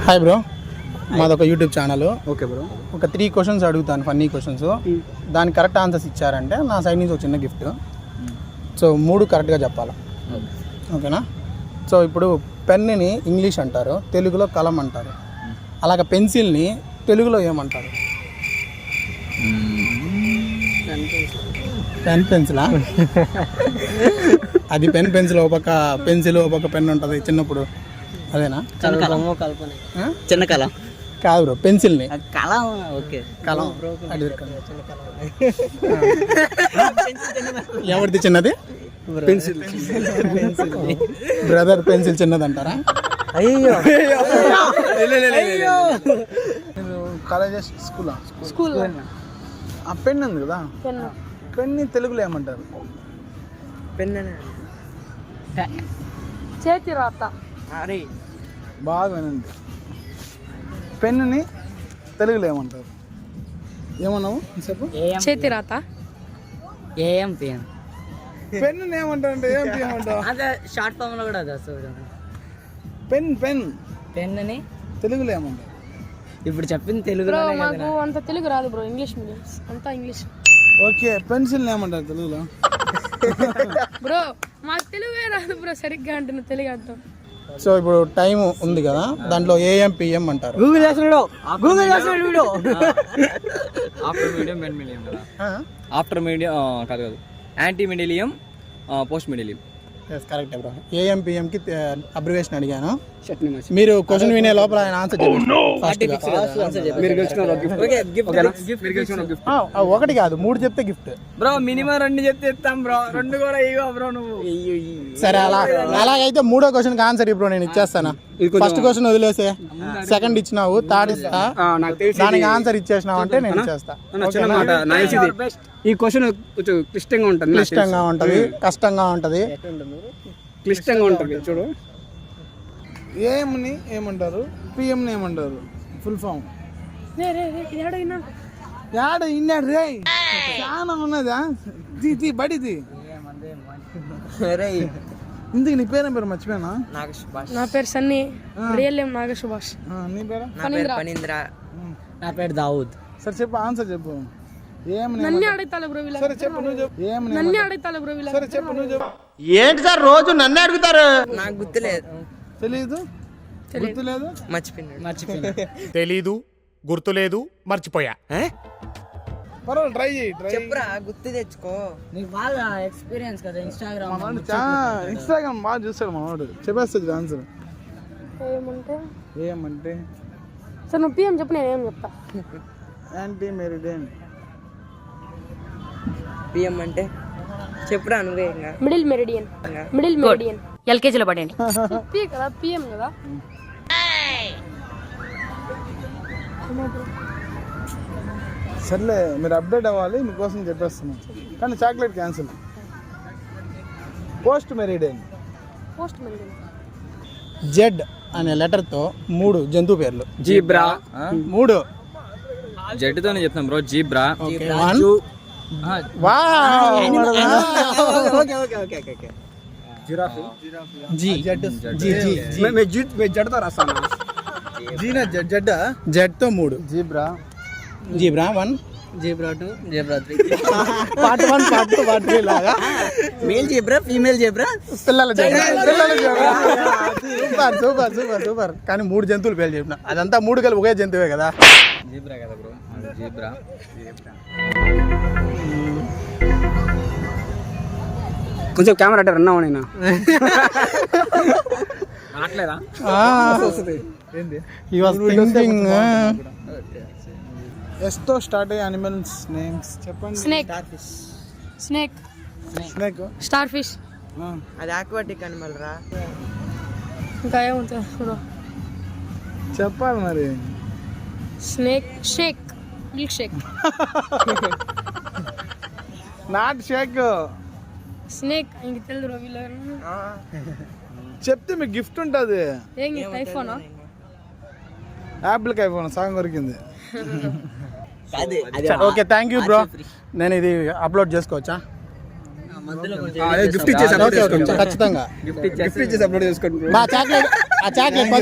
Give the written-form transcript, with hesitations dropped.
Hi bro, మాదొక YouTube channel. Okay bro. ఒక 3 questions అడుగుతాను, ఫన్నీ క్వశ్చన్స్. దానికి కరెక్ట్ ఆన్సర్స్ ఇచ్చారంటే నా సైడ్ నుంచి ఒక చిన్న గిఫ్ట్. సో 3 కరెక్ట్గా చెప్పాలి, ఓకేనా? సో ఇప్పుడు పెన్నుని ఇంగ్లీష్ అంటారు, తెలుగులో కలం అంటారు. అలాగే పెన్సిల్ని తెలుగులో ఏమంటారు? పెన్ పెన్సిలా? అది పెన్సిల్, ఒక పక్క పెన్సిల్, ఒక పక్క పెన్ ఉంటుంది చిన్నప్పుడు, అదేనా? చిన్న కళ కాదు బ్రో, పెన్సిల్ని కళ. ఓకే, కలం. ఎవరిది చిన్నది? పెన్సిల్. బ్రదర్ పెన్సిల్ చిన్నది అంటారా? అయ్యో కాలేజెస్ స్కూల్ ఆ పెన్ ఉంది కదా, పెన్ని తెలుగులో ఏమంటారు? పెన్ చేతి రాత. అరే బాగా వినండి, పెన్నుని తెలుగులో ఏమంటారు? ఏమన్నావు చెప్పు. చేతి రాత. AM pen. పెన్నుని ఏమంటారు అంటే ఏం ఏమంటావు? అదే షార్ట్ ఫామ్ లో కూడా అదే వస్తుంది. పెన్ పెన్ పెన్ అని తెలుగులో ఏమంటారు? ఇప్పుడు చెప్పింది బ్రో తెలుగులో. మాకు అంత తెలుగు రాదు బ్రో, ఇంగ్లీష్ మీడియం అంతా ఇంగ్లీష్. ఓకే, పెన్సిల్ని ఏమంటారు తెలుగులో? బ్రో మాకు తెలుగే రాదు బ్రో, సరిగ్గా అంటున్నా తెలుగు అంటాం. సో ఇప్పుడు టైం ఉంది కదా, దాంట్లో ఏఎం పిఎం అంటారు. గూగుల్ చేస్తున్నాడు. ఆఫ్టర్ మీడియం మెన్ మీడియం కదా. ఆఫ్టర్ మీడియం కాదు ante meridiem post meridiem. Correct bro. AM పిఎంకి అబ్రివేషన్ అడిగాను, మీరు క్వశ్చన్ వినే లోపల ఆయన ఆన్సర్ ఒకటి కాదు 3 చెప్తే గిఫ్ట్ బ్రో. మినిమం 2 చెప్తే ఇస్తాం బ్రో, 2 కూడా ఇవ్వ బ్రో నువ్వు. సరే, అలాగైతే 3వ క్వశ్చన్ ఆన్సర్ ఇప్పుడు నేను ఇచ్చేస్తాను. ఫస్ట్ క్వశ్చన్ వదిలేసే, సెకండ్ ఇచ్చినావు, థర్డ్ ఇస్తా, దానికి ఆన్సర్ ఇచ్చేసినావు అంటే నేను ఇచ్చేస్తా. ఈ క్వశ్చన్ కొంచెం క్లిష్టంగా ఉంటుంది, కష్టంగా ఉంటది. చూడు. ఏఎంని ఏమంటారు, పిఎంని ఏమంటారు? ఫుల్ ఫామ్ యాడ ఇన్నాడు రే, చాలా ఉన్నదా? బడిది ఇందుకు నీ పేరేం పేరు మర్చిపోయినా? నా పేరు సన్నీ, రియల్ నేమ్ నాగ సుభాష్. నీ పేరు? ఫణీంద్ర. నా పేరు దావుద్. సరే చెప్పు, ఆన్సర్ చెప్పు. నన్ను అడుగుతాను బ్రో వీళ్ళ. సరే చెప్పు, నువ్వు చెప్పు. నన్ను అడుగుతాను బ్రో వీళ్ళ. సరే చెప్పు, నువ్వు చెప్పు. ఏంటి సార్ రోజు నన్ను అడుగుతారు? నాకు గుర్తులేదు. తెలీదు, గుర్తులేదు, మర్చిపోయినా. తెలీదు, గుర్తులేదు, మర్చిపోయా. పర్వాలేదు, ట్రై చేయి. చెప్పురా, గుర్తు తెచ్చుకో. నీకు బాగా ఎక్స్పీరియన్స్ కదా ఇన్స్టాగ్రామ్ బాగా చూస్తాడు మనోడు. చెప్పేస్తుంది ఆన్సర్. ఏమంటే సార్ నువ్వు పిఎం చెప్పు, నేను ఏం చెప్తా. Anti meridian. పిఎం అంటే చెప్పురా నువ్వే. Middle meridian. ఎల్కేజీలో పడండి. పి కదా, పిఎం కదా. సర్లే, మీరు అప్డేట్ అవ్వాలి, మీకోసం చెప్పేస్తున్నాం. కానీ chocolate cancel. Post meridian. Z అనే లెటర్తో 3 జంతు పేర్లు. జీబ్రా. 3 జట్టుతోనే చెప్తాం బ్రో. జీబ్రా. జడ్తో రాస్తాను. జెడ్తో 3. Zebra 1, zebra 2, zebra 3. Part 1, part 2, part 3 లాగా. మేల్ జీబ్రా, ఫీమేల్ జీబ్రా, పిల్లల జీబ్రా. సూపర్. కానీ 3 జంతువులు పేర్లు చెప్పిన, అదంతా 3 కలిపి ఒకే జంతువే కదా. జీబ్రా కదా బ్రో, జీబ్రా. కొంచెం కెమెరా అంటే రన్ అవ్వ. నేను రావట్లేదా? ఎస్తో స్టార్ట్ అయ్యే అనిమల్స్ నేమ్స్ చెప్పండి. Snake, starfish. అది ఆక్వాటిక్ అనిమల్ రా. ఇంకా ఏముంటుంది బ్రో చెప్పాలి మరి. Snake, shake, milk shake. Not shake. Snake ఇంక తెలుసు బ్రో వీళ్ళ. చెప్తే మీకు గిఫ్ట్ ఉంటుంది. ఏం గిఫ్ట్? ఐఫోనా? యాపిల్కి ఐఫోన్ సగం కొరికింది. Okay, thank you bro. నేను ఇది అప్లోడ్ చేసుకోవచ్చా? గిఫ్ట్ ఇచ్చేసి ఖచ్చితంగా గిఫ్ట్ ఇచ్చేసి అప్లోడ్ చేసుకోండి. మా చాక్లెట్ 10